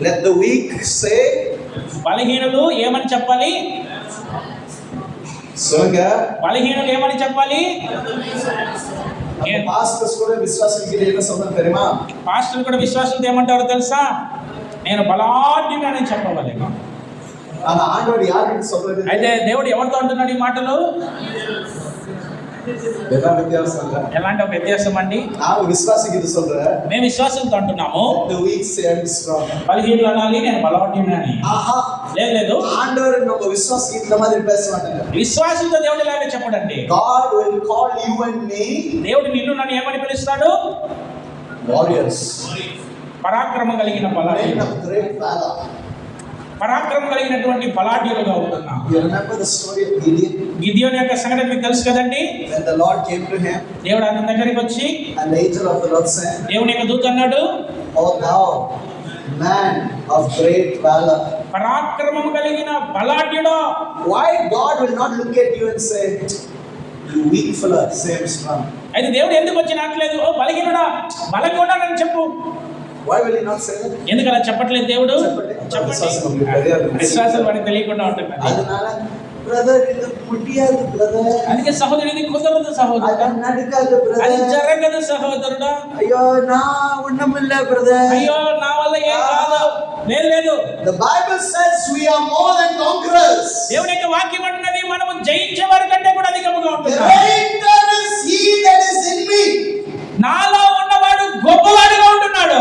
Let the weak say. బలహీనులు ఏమని చెప్పాలి? సోగా బలహీనులు ఏమని చెప్పాలి? పాస్టర్స్ కూడా విశ్వాసులకి ఏదో సొంతం తెరిమా. పాస్టర్లు కూడా విశ్వాసులతో ఏమంటారో తెలుసా? నేను బలాఢ్యుడని చెప్పవాలి. ఆండోడు యారికి సొంతం. అయితే దేవుడు ఎవరితో అంటున్నాడు ఈ మాటలు? ఎలాంటి ఒక వ్యత్యాసం అండి? విశ్వాసకి ఇది சொல்ற. మేము విశ్వాసంతో అంటున్నాము. The weak say I'm strong. బలహీనులు అనాలి, నేను బలవంతుడని. లేదు ఆండోరు நம்ம విశ్వాసకి இந்த மாதிரி பேச மாட்டாங்க. విశ్వాసంతో దేవుడు ఇలాగే చెప్పడండి. God will call you and me. దేవుడు నిన్ను నన్ను ఏమని పిలుస్తాడు? Warriors. పరాక్రమం కలిగిన బలాఢ్యులు. పరాక్రమం కలిగినటువంటి బలాఢ్యులుగా ఉంటున్నాం. You remember the story of Gideon? గిదియోను యొక్క సంగతి మీకు తెలుసు కదండి. When the Lord came to him, దేవుడు అతని దగ్గరికి వచ్చి, and the angel of the Lord said, దేవుని యొక్క దూత అన్నాడు, "O thou man of great valor." పరాక్రమం కలిగిన బలాఢ్యుడా. Why God will not look at you and say, "You weak fellow, say I'm strong." అయితే దేవుడు ఎందుకు వచ్చి నాట్లేదు, ఓ బలహీనుడా బలంగా ఉన్నానని చెప్పు. Why will he not say that? ఎందుకు అలా చెప్పట్లేదు దేవుడు? చెప్పండి. విశ్వాసం వాడికి తెలియకుండా ఉంటుంది. அதனால బ్రదర్ ఇది ముట్టియాదు బ్రదర్. అందుకే సహోదరుడు ఇది కుదరదు సహోదరుడు. అది నడకదు బ్రదర్. అది జరగదు సహోదరుడా. అయ్యో నా ఉండమిల్ల బ్రదర్. అయ్యో నా వల్ల ఏం కాదు. లేదు. The Bible says we are more than conquerors. దేవుని యొక్క వాక్యం అంటున్నది మనము జయించే వారి కంటే కూడా అధికముగా ఉంటుంది. Greater is he that is in me. నాలో ఉన్నవాడు గొప్పవాడుగా ఉంటున్నాడు.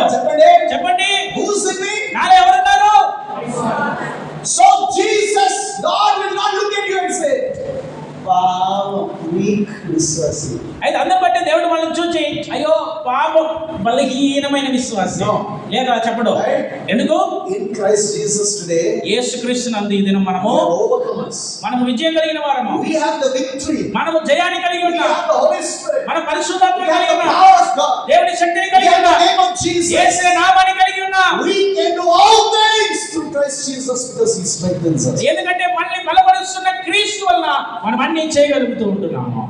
చెప్పండి. Who is in me? నాలో ఎవరున్నారు? So Jesus, God will not look at you and say, "Wow, weak విశ్వాసి." అయితే అందరి బట్టి దేవుడు మనల్ని చూచి, అయ్యో పాపం బలహీనమైన విశ్వాసి లేదా చెప్పడు. ఎందుకు? In Christ Jesus today, యేసుక్రీస్తు నందు ఈ దినం మనము విజయం కలిగిన వారము. We have the victory. మనము జయాన్ని కలిగి ఉన్నాం. We have the Holy Spirit. మన పరిశుద్ధాత్మ కలిగి ఉన్నాం. Power of God. దేవుని శక్తిని కలిగి ఉన్నాం. The name of Jesus. యేసు నామాన్ని కలిగి ఉన్నాం. We can do all things through Christ Jesus because he strengthens us. ఎందుకంటే మనల్ని బలపరుస్తున్న క్రీస్తు వలన మనం అన్ని చేయగలుగుతూ ఉంటున్నాము.